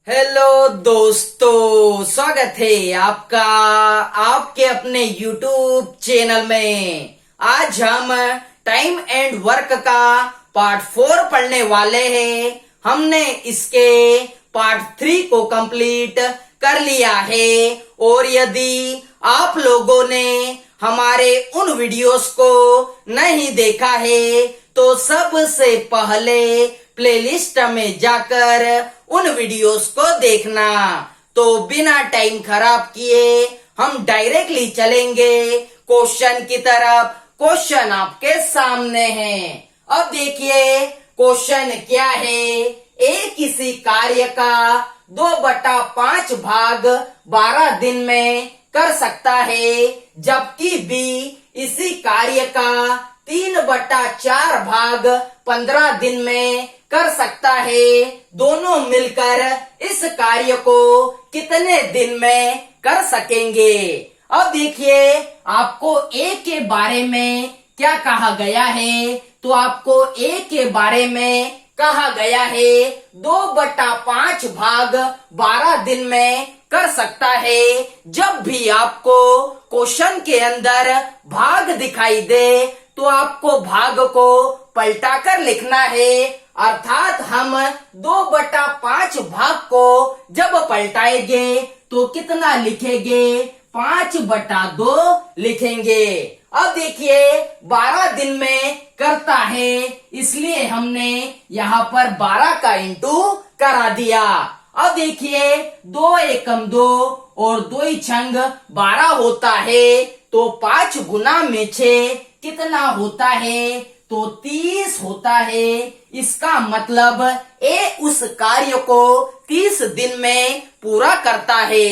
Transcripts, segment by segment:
Hello दोस्तों, स्वागत है आपका आपके अपने YouTube चैनल में। आज हम टाइम एंड वर्क का पार्ट 4 पढ़ने वाले हैं। हमने इसके पार्ट 3 को कंप्लीट कर लिया है और यदि आप लोगों ने हमारे उन वीडियोस को नहीं देखा है तो सबसे पहले प्लेलिस्ट में जाकर उन वीडियोस को देखना। तो बिना टाइम खराब किए हम डायरेक्टली चलेंगे क्वेश्चन की तरफ। क्वेश्चन आपके सामने है। अब देखिए क्वेश्चन क्या है। ए किसी कार्य का 2/5 भाग 12 दिन में कर सकता है, जबकि बी इसी कार्य का 3/4 भाग 15 दिन में कर सकता है। दोनों मिलकर इस कार्य को कितने दिन में कर सकेंगे। अब देखिए आपको ए के बारे में क्या कहा गया है। तो आपको ए के बारे में कहा गया है 2/5 भाग 12 दिन में कर सकता है। जब भी आपको क्वेश्चन के अंदर भाग दिखाई दे तो आपको भाग को पलटाकर लिखना है। अर्थात हम 2/5 भाग को जब पलटाएंगे तो कितना लिखेंगे, 5/2 लिखेंगे। अब देखिए 12 दिन में करता है, इसलिए हमने यहाँ पर 12 का इंटू करा दिया। अब देखिए 2 एकम 2 और 2 छंग 12 होता है, तो 5 गुना में 6 कितना होता है, तो 30 होता है। इसका मतलब ए उस कार्य को 30 दिन में पूरा करता है।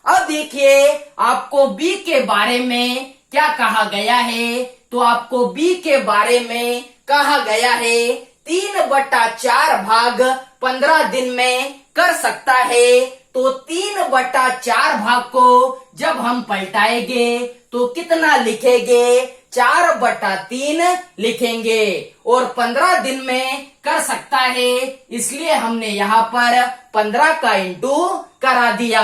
अब देखिए आपको बी के बारे में क्या कहा गया है। तो आपको बी के बारे में कहा गया है 3/4 भाग 15 दिन में कर सकता है। तो 3/4 भाग को जब हम पलटाएंगे तो कितना लिखेंगे, 4/3 लिखेंगे। और 15 दिन में कर सकता है, इसलिए हमने यहाँ पर 15 का इंटू करा दिया।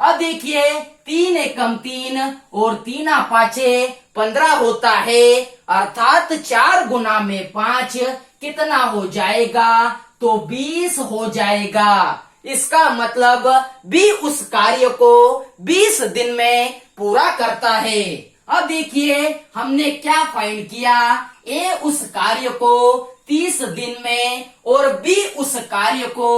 अब देखिए 3 एकम 3 और 3 पाँचे 15 होता है। अर्थात 4 गुना में 5 कितना हो जाएगा, तो 20 हो जाएगा। इसका मतलब बी उस कार्य को 20 दिन में पूरा करता है। अब देखिए हमने क्या फाइंड किया, ए उस कार्य को 30 दिन में और बी उस कार्य को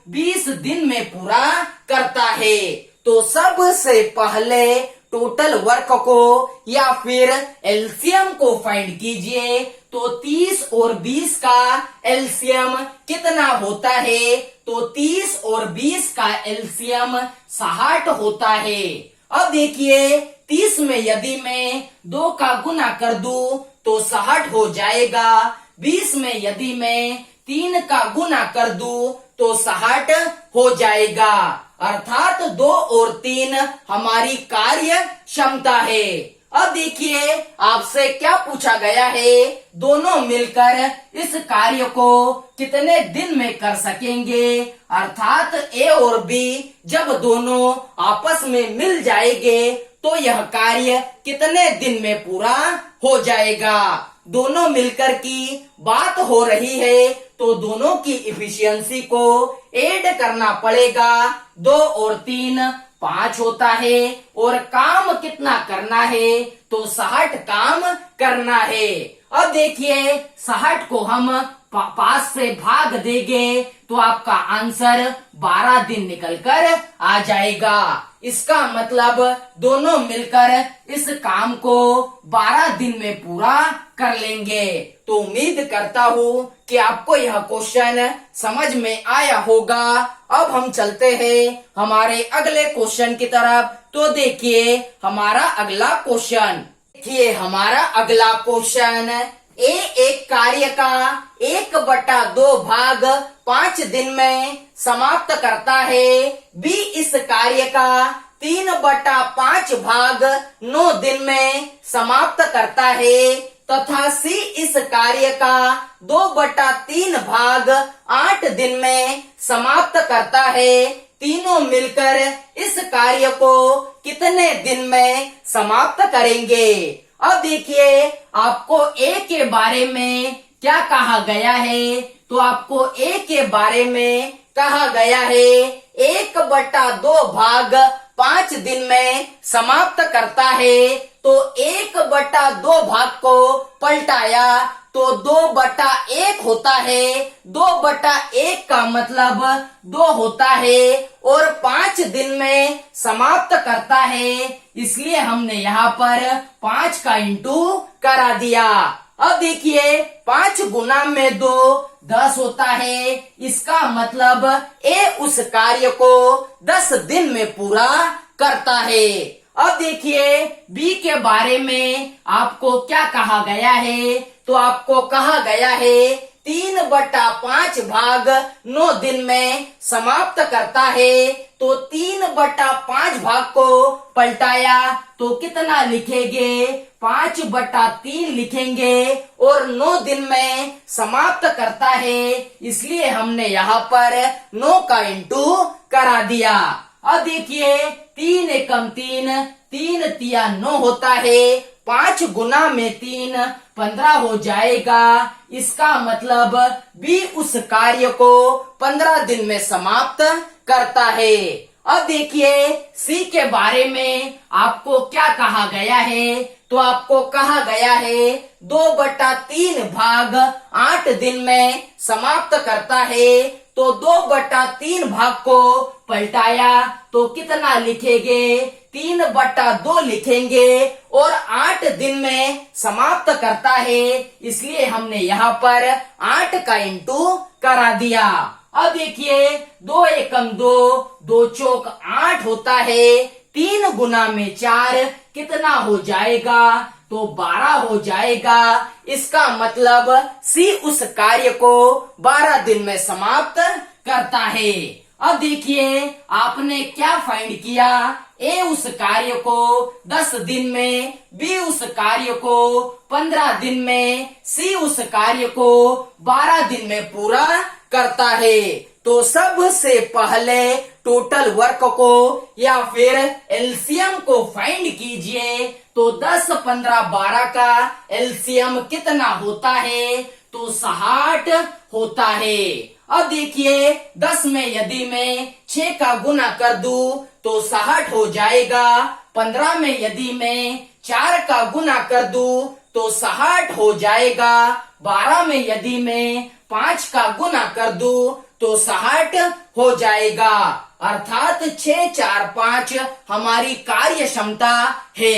20 दिन में पूरा करता है। तो सबसे पहले टोटल वर्क को या फिर एलसीएम को फाइंड कीजिए। तो 30 और 20 का एलसीएम कितना होता है, तो 30 और 20 का एलसीएम 60 होता है। अब देखिए 30 में यदि मैं 2 का गुना कर दूं तो 60 हो जाएगा। 20 में यदि मैं 3 का गुना कर दूं तो 60 हो जाएगा। अर्थात 2 और 3 हमारी कार्य क्षमता है। अब देखिए आपसे क्या पूछा गया है, दोनों मिलकर इस कार्य को कितने दिन में कर सकेंगे। अर्थात ए और बी जब दोनों आपस में मिल जाएंगे तो यह कार्य कितने दिन में पूरा हो जाएगा। दोनों मिलकर की बात हो रही है, तो दोनों की इफिशियंसी को ऐड करना पड़ेगा। 2 और 3 5 होता है और काम कितना करना है, तो 60 काम करना है। अब देखिए 60 को हम 5 से भाग देंगे तो आपका आंसर 12 दिन निकलकर आ जाएगा। इसका मतलब दोनों मिलकर इस काम को 12 दिन में पूरा कर लेंगे। तो उम्मीद करता हूँ कि आपको यह क्वेश्चन समझ में आया होगा। अब हम चलते हैं हमारे अगले क्वेश्चन की तरफ। तो देखिए हमारा अगला क्वेश्चन। देखिए हमारा अगला क्वेश्चन, ए एक कार्य का 1/2 भाग 5 दिन में समाप्त करता है। बी इस कार्य का 3/5 भाग 9 दिन में समाप्त करता है तथा सी इस कार्य का 2/3 भाग 8 दिन में समाप्त करता है। तीनों मिलकर इस कार्य को कितने दिन में समाप्त करेंगे। अब देखिए आपको ए के बारे में क्या कहा गया है, तो आपको ए के बारे में कहा गया है 1/2 भाग 5 दिन में समाप्त करता है। तो 1/2 भाग को पलटाया तो 2/1 होता है। 2/1 का मतलब 2 होता है और 5 दिन में समाप्त करता है, इसलिए हमने यहाँ पर 5 का इंटू करा दिया। अब देखिए 5 गुना में 2 10 होता है, इसका मतलब ए उस कार्य को 10 दिन में पूरा करता है। अब देखिए बी के बारे में आपको क्या कहा गया है, तो आपको कहा गया है 3/5 भाग 9 दिन में समाप्त करता है। तो 3/5 भाग को पलटाया तो कितना लिखेंगे, 5/3 लिखेंगे और 9 दिन में समाप्त करता है, इसलिए हमने यहाँ पर 9 का इंटू करा दिया। अब देखिए 3 एकम 3, 3 तिया 9 होता है। 5 गुना में 3 15 हो जाएगा, इसका मतलब बी उस कार्य को 15 दिन में समाप्त करता है। अब देखिए सी के बारे में आपको क्या कहा गया है, तो आपको कहा गया है 2/3 भाग 8 दिन में समाप्त करता है। तो 2/3 भाग को पलटाया तो कितना लिखेंगे, 3/2 लिखेंगे और 8 दिन में समाप्त करता है, इसलिए हमने यहाँ पर 8 का इंटू करा दिया। अब देखिए 2 एकम 2, 2 चौक 8 होता है। 3 गुना में 4 कितना हो जाएगा, तो 12 हो जाएगा, इसका मतलब सी उस कार्य को 12 दिन में समाप्त करता है। अब देखिए आपने क्या फाइंड किया, ए उस कार्य को 10 दिन में, बी उस कार्य को 15 दिन में, सी उस कार्य को 12 दिन में पूरा करता है। तो सबसे पहले टोटल वर्क को या फिर एलसीएम को फाइंड कीजिए। तो 10, 15, 12 का एलसीएम कितना होता है, तो 60 होता है। अब देखिए 10 में यदि मैं 6 का गुना कर दूं तो 60 हो जाएगा। 15 में यदि मैं 4 का गुना कर दूं तो 60 हो जाएगा। 12 में यदि मैं 5 का गुना कर दूं तो 60 हो जाएगा। अर्थात 6, 4, 5 हमारी कार्य क्षमता है।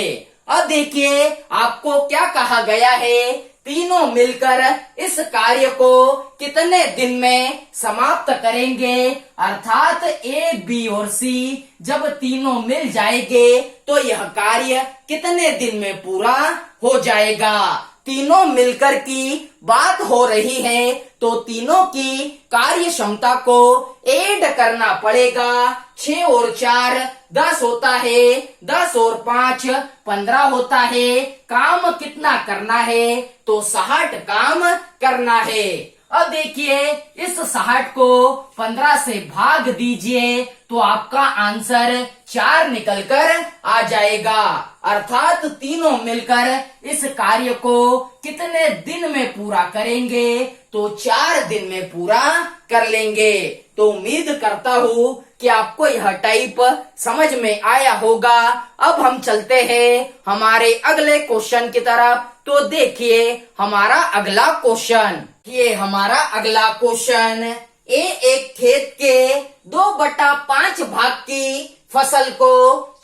अब देखिए आपको क्या कहा गया है, तीनों मिलकर इस कार्य को कितने दिन में समाप्त करेंगे। अर्थात ए, बी और सी जब तीनों मिल जाएंगे तो यह कार्य कितने दिन में पूरा हो जाएगा। तीनों मिलकर की बात हो रही है, तो तीनों की कार्य क्षमता को ऐड करना पड़ेगा। 6 और 4 10 होता है, 10 और 5 15 होता है। काम कितना करना है, तो 60 काम करना है। अब देखिए इस 60 को 15 से भाग दीजिए तो आपका आंसर 4 निकलकर आ जाएगा। अर्थात तीनों मिलकर इस कार्य को कितने दिन में पूरा करेंगे, तो 4 दिन में पूरा कर लेंगे। तो उम्मीद करता हूँ कि आपको यह टाइप समझ में आया होगा। अब हम चलते हैं हमारे अगले क्वेश्चन की तरफ। तो देखिए हमारा अगला क्वेश्चन, ये हमारा अगला क्वेश्चन, एक खेत के 2/5 भाग की फसल को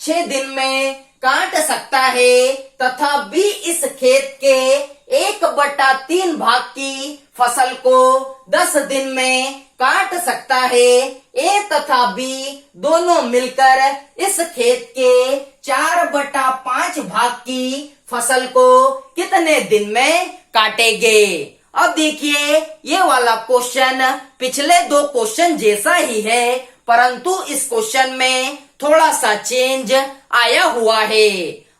6 दिन में काट सकता है तथा बी इस खेत के 1/3 भाग की फसल को 10 दिन में काट सकता है। ए तथा बी दोनों मिलकर इस खेत के 4/5 भाग की फसल को कितने दिन में काटेंगे। अब देखिए ये वाला क्वेश्चन पिछले 2 क्वेश्चन जैसा ही है, परंतु इस क्वेश्चन में थोड़ा सा चेंज आया हुआ है।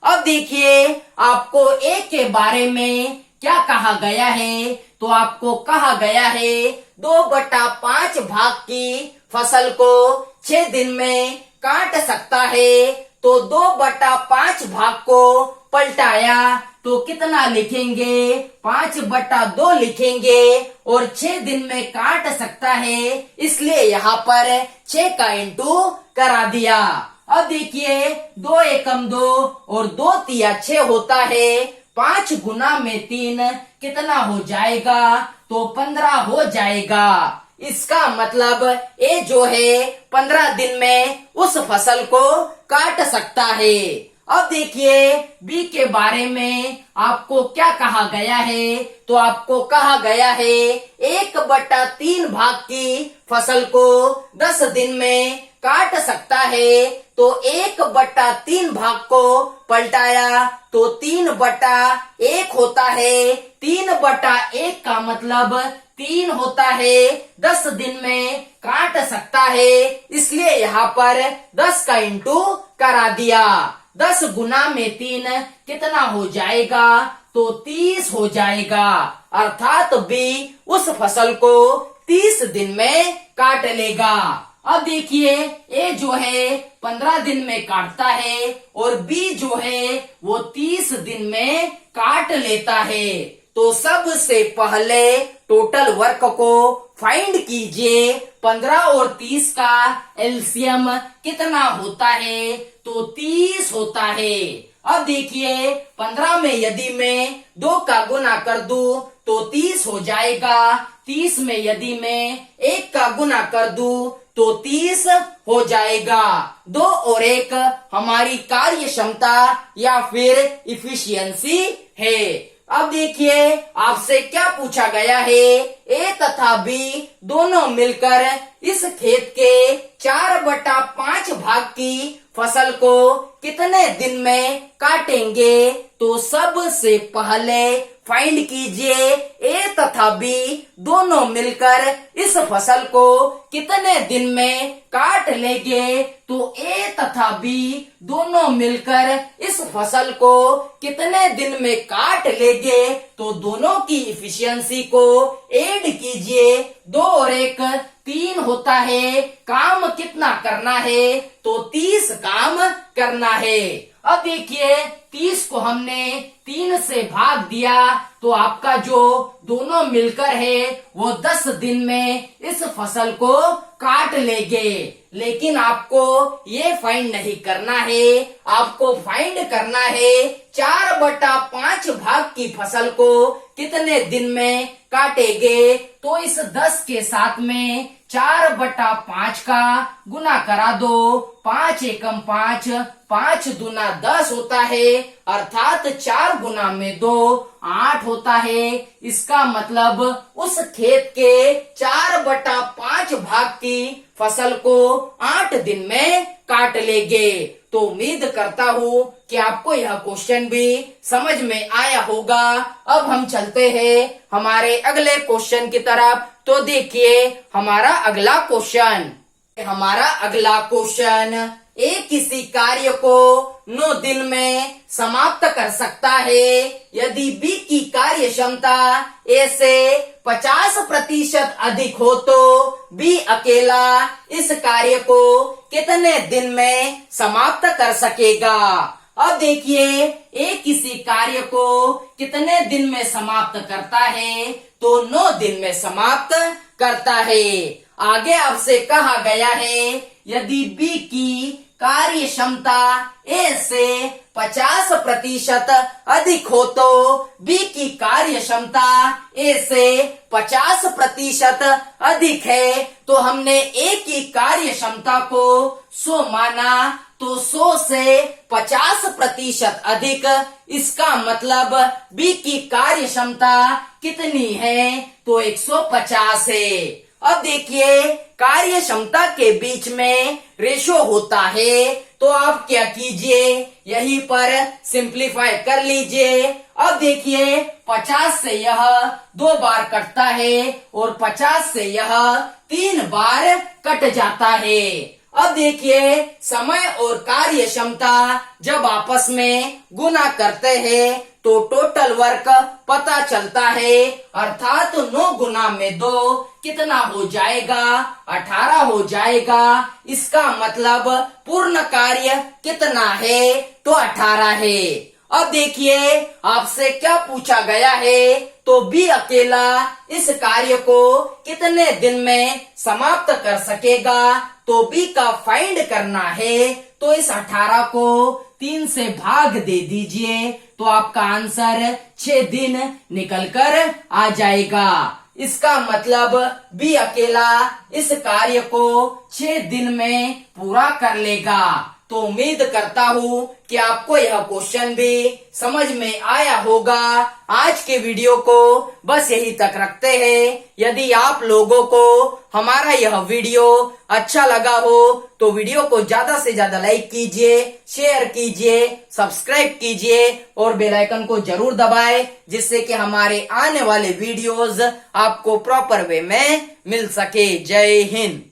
अब देखिए आपको ए के बारे में क्या कहा गया है, तो आपको कहा गया है 2/5 भाग की फसल को 6 दिन में काट सकता है, तो 2/5 भाग को पलटाया तो कितना लिखेंगे? 5/2 लिखेंगे और 6 दिन में काट सकता है, इसलिए यहाँ पर 6 का इंटू करा दिया। अब देखिए 2 एकम 2 और 2 तिया 6 होता है, 5 गुना में 3 कितना हो जाएगा? तो 15 हो जाएगा। इसका मतलब ये जो है 15 दिन में उस फसल को काट सकता है। अब देखिए बी के बारे में आपको क्या कहा गया है? तो आपको कहा गया है 1/3 भाग की फसल को 10 दिन में काट सकता है, तो 1/3 भाग को पलटाया तो 3/1 होता है। 3/1 का मतलब 3 होता है, 10 दिन में काट सकता है, इसलिए यहाँ पर 10 का इंटू करा दिया। 10 गुना में 3 कितना हो जाएगा? तो 30 हो जाएगा। अर्थात बी उस फसल को 30 दिन में काट लेगा। अब देखिए ए जो है 15 दिन में काटता है और बी जो है वो 30 दिन में काट लेता है। तो सबसे पहले टोटल वर्क को फाइंड कीजिए। 15 और 30 का एलसीएम कितना होता है? तो 30 होता है। अब देखिए 15 में यदि मैं 2 का गुना कर दूं तो 30 हो जाएगा। 30 में यदि मैं 1 का गुना कर दूं तो 30 हो जाएगा। 2 और 1 हमारी कार्य क्षमता या फिर इफिशियंसी है। अब देखिए आपसे क्या पूछा गया है? ए तथा बी दोनों मिलकर इस खेत के 4/5 भाग की फसल को कितने दिन में काटेंगे? तो सबसे पहले फाइंड कीजिए ए तथा बी दोनों मिलकर इस फसल को कितने दिन में काट लेंगे। तो ए तथा बी दोनों मिलकर इस फसल को कितने दिन में काट लेंगे? तो दोनों की इफिशियंसी को ऐड कीजिए। 2 और 1 3 होता है। काम कितना करना है? तो 30 काम करना है। अब देखिए 30 को हमने 3 से भाग दिया तो आपका जो दोनों मिलकर है वो 10 दिन में इस फसल को काट लेंगे। लेकिन आपको ये फाइंड नहीं करना है, आपको फाइंड करना है 4/5 भाग की फसल को कितने दिन में काटेंगे। तो इस 10 के साथ में 4/5 का गुना करा दो। 5 एकम 5, 5 दूना 10 होता है, अर्थात 4 गुना में 2 8 होता है। इसका मतलब उस खेत के 4/5 भाग की फसल को 8 दिन में काट लेंगे। तो उम्मीद करता हूँ कि आपको यह क्वेश्चन भी समझ में आया होगा। अब हम चलते हैं हमारे अगले क्वेश्चन की तरफ। तो देखिए हमारा अगला क्वेश्चन ए किसी कार्य को 9 दिन में समाप्त कर सकता है यदि बी की कार्य क्षमता ए से 50% अधिक हो, तो बी अकेला इस कार्य को कितने दिन में समाप्त कर सकेगा। अब देखिए ए किसी कार्य को कितने दिन में समाप्त करता है? तो 9 दिन में समाप्त करता है। आगे आपसे कहा गया है यदि बी की कार्य क्षमता ए से 50% अधिक हो, तो बी की कार्य क्षमता ए से 50% अधिक है। तो हमने ए की कार्य क्षमता को 100 माना, तो 100 से 50% अधिक, इसका मतलब बी की कार्य क्षमता कितनी है? तो 150 है। अब देखिए कार्य क्षमता के बीच में रेशो होता है, तो आप क्या कीजिए यहीं पर सिंप्लीफाई कर लीजिए। अब देखिए 50 से यह 2 बार कटता है और 50 से यह 3 बार कट जाता है। अब देखिए समय और कार्य क्षमता जब आपस में गुना करते हैं तो टोटल वर्क पता चलता है, अर्थात 9 गुना में 2 कितना हो जाएगा? 18 हो जाएगा। इसका मतलब पूर्ण कार्य कितना है? तो 18 है। अब देखिए आपसे क्या पूछा गया है, तो बी अकेला इस कार्य को कितने दिन में समाप्त कर सकेगा? तो बी का फाइंड करना है, तो इस 18 को 3 से भाग दे दीजिए, तो आपका आंसर 6 दिन निकल कर आ जाएगा। इसका मतलब बी अकेला इस कार्य को 6 दिन में पूरा कर लेगा। तो उम्मीद करता हूँ कि आपको यह क्वेश्चन भी समझ में आया होगा। आज के वीडियो को बस यही तक रखते हैं। यदि आप लोगों को हमारा यह वीडियो अच्छा लगा हो तो वीडियो को ज्यादा से ज्यादा लाइक कीजिए, शेयर कीजिए, सब्सक्राइब कीजिए और बेल आइकन को जरूर दबाएं, जिससे कि हमारे आने वाले वीडियोस आपको प्रॉपर वे में मिल सके। जय हिंद।